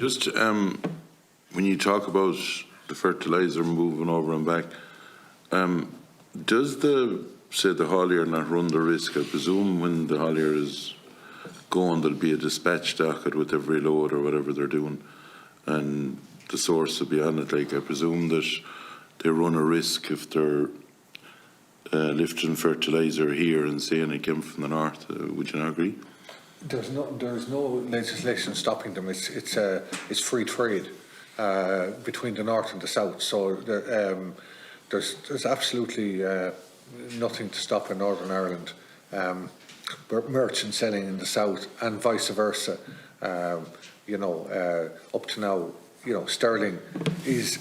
Just when you talk about the fertiliser moving over and back, does the haulier not run the risk? I presume when the haulier is going, there'll be a dispatch docket with every load or whatever they're doing, and the source will be on it. Like, I presume that they run a risk if they're lifting fertiliser here and saying it came from the north. Would you not agree? There's no legislation stopping them. It's free trade between the north and the south. So there's absolutely nothing to stop in Northern Ireland merchants selling in the south and vice versa. You know, up to now, you know, sterling is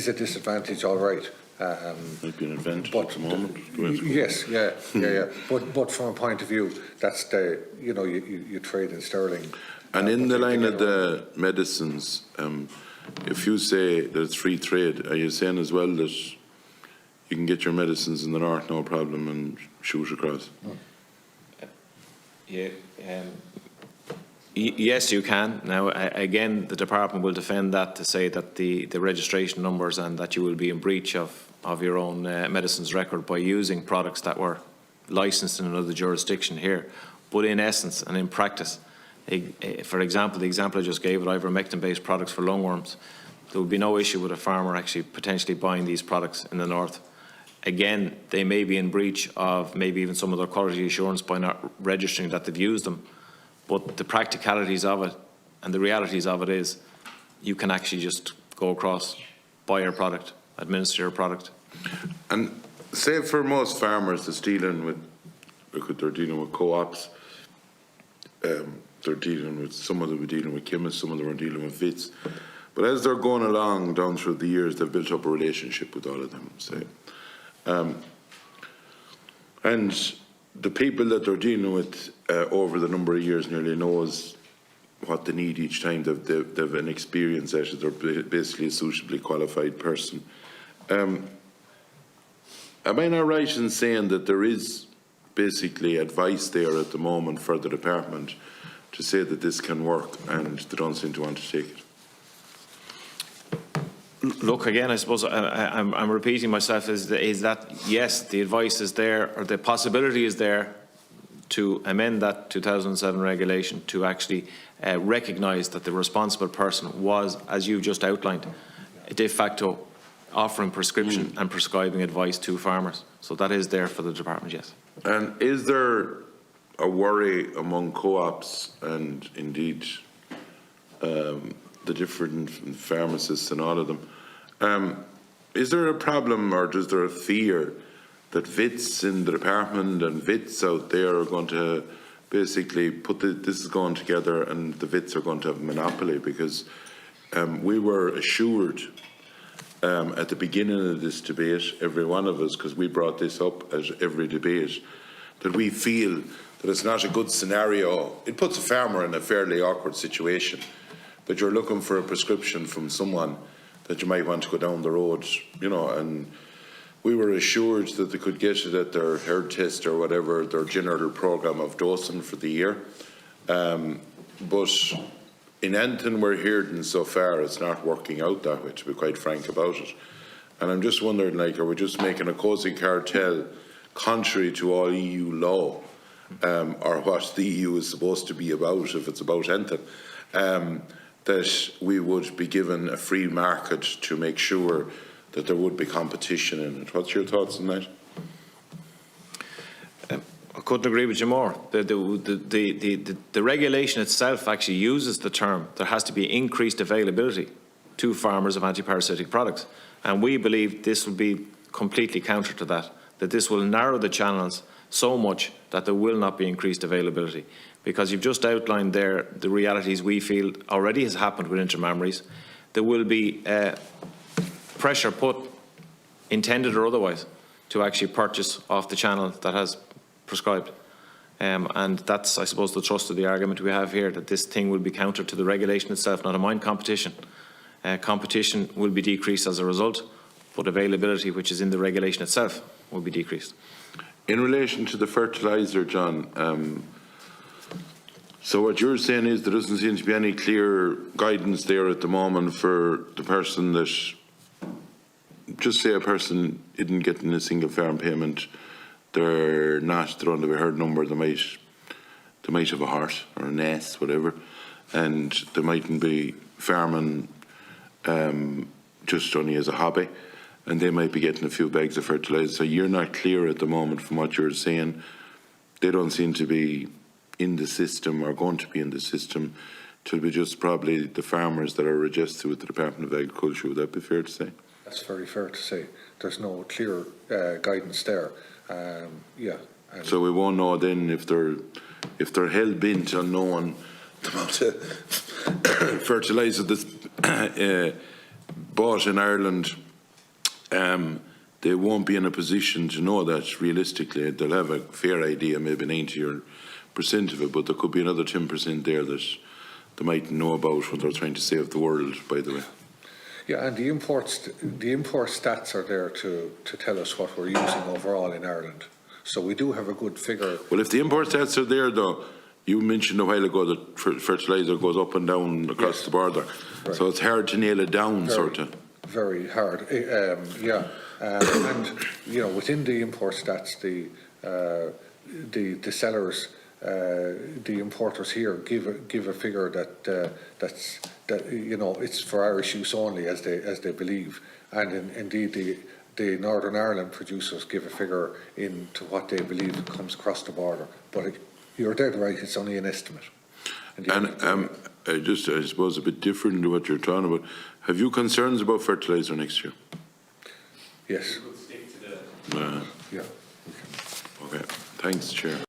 a disadvantage, all right. Might be an advantage at the moment. Yes, yeah. But from a point of view, that's the, you know, you trade in sterling. And in the line of the medicines, if you say that it's free trade, are you saying as well that you can get your medicines in the north, no problem, and shoot across? Yeah. Yes, you can. Now, again, the department will defend that to say that the registration numbers and that you will be in breach of your own medicines record by using products that were licensed in another jurisdiction here. But in essence and in practice, for example, the example I just gave of ivermectin-based products for lungworms, there would be no issue with a farmer actually potentially buying these products in the north. Again, they may be in breach of maybe even some of their quality assurance by not registering that they've used them. But the practicalities of it and the realities of it is you can actually just go across, buy your product, administer your product. And say for most farmers that's dealing with, look, they're dealing with co-ops, they're dealing with, some of them are dealing with chemists, some of them are dealing with VITs. But as they're going along down through the years, they've built up a relationship with all of them, say. And the people that they're dealing with over the number of years nearly knows what they need each time. They've an experience at it. They're basically a suitably qualified person. Am I not right in saying that there is basically advice there at the moment for the department to say that this can work, and they don't seem to want to take it? Look, again, I suppose I'm repeating myself, is that yes, the advice is there, or the possibility is there to amend that 2007 regulation to actually recognise that the responsible person was, as you just outlined, de facto offering prescription and prescribing advice to farmers. So that is there for the department, yes. And is there a worry among co-ops and indeed the different pharmacists and all of them, is there a problem, or is there a fear that VITs in the department and VITs out there are going to basically put this is going together and the VITs are going to have a monopoly? Because we were assured at the beginning of this debate, every one of us, because we brought this up at every debate, that we feel that it's not a good scenario. It puts a farmer in a fairly awkward situation, that you're looking for a prescription from someone that you might want to go down the road, you know, and we were assured that they could get it at their herd test or whatever, their general programme of dosing for the year. But in anything we're hearing so far, it's not working out that way, to be quite frank about it. And I'm just wondering, like, are we just making a cosy cartel contrary to all EU law, or what the EU is supposed to be about, if it's about anything, that we would be given a free market to make sure that there would be competition in it? What's your thoughts on that? I couldn't agree with you more. The regulation itself actually uses the term there has to be increased availability to farmers of antiparasitic products, and we believe this will be completely counter to that, that this will narrow the channels so much that there will not be increased availability, because you've just outlined there the realities we feel already has happened with intermammaries. There will be pressure put, intended or otherwise, to actually purchase off the channel that has prescribed. And that's, I suppose, the thrust of the argument we have here, that this thing will be counter to the regulation itself, not a mind competition. Competition will be decreased as a result, but availability, which is in the regulation itself, will be decreased. In relation to the fertiliser, John, So what you're saying is there doesn't seem to be any clear guidance there at the moment for the person that, just say a person isn't getting a single farm payment, they're under a herd number, they might have a horse or an ass, whatever, and they mightn't be farming just only as a hobby, and they might be getting a few bags of fertiliser. So you're not clear at the moment from what you're saying. They don't seem to be in the system or going to be in the system. It'll be just probably the farmers that are registered with the Department of Agriculture. Would that be fair to say? That's very fair to say. There's no clear guidance there. Yeah. So we won't know then if they're hell bent on knowing the amount of fertiliser that's bought in Ireland. They won't be in a position to know that realistically. They'll have a fair idea, maybe 90% of it, but there could be another 10% there that they might know about when they're trying to save the world, by the way. Yeah, and the import stats are there to tell us what we're using overall in Ireland. So we do have a good figure. Well, if the import stats are there, though, you mentioned a while ago that fertiliser goes up and down across the border. Right. So it's hard to nail it down, sort of. Very hard, yeah. And, you know, within the import stats, the sellers, the importers here give a figure that you know, it's for Irish use only, as they believe, and indeed the Northern Ireland producers give a figure into what they believe comes across the border. But you're dead right; it's only an estimate. And I suppose a bit different to what you're talking about. Have you concerns about fertiliser next year? Yes. Yeah. Yeah. Okay. Thanks, Chair.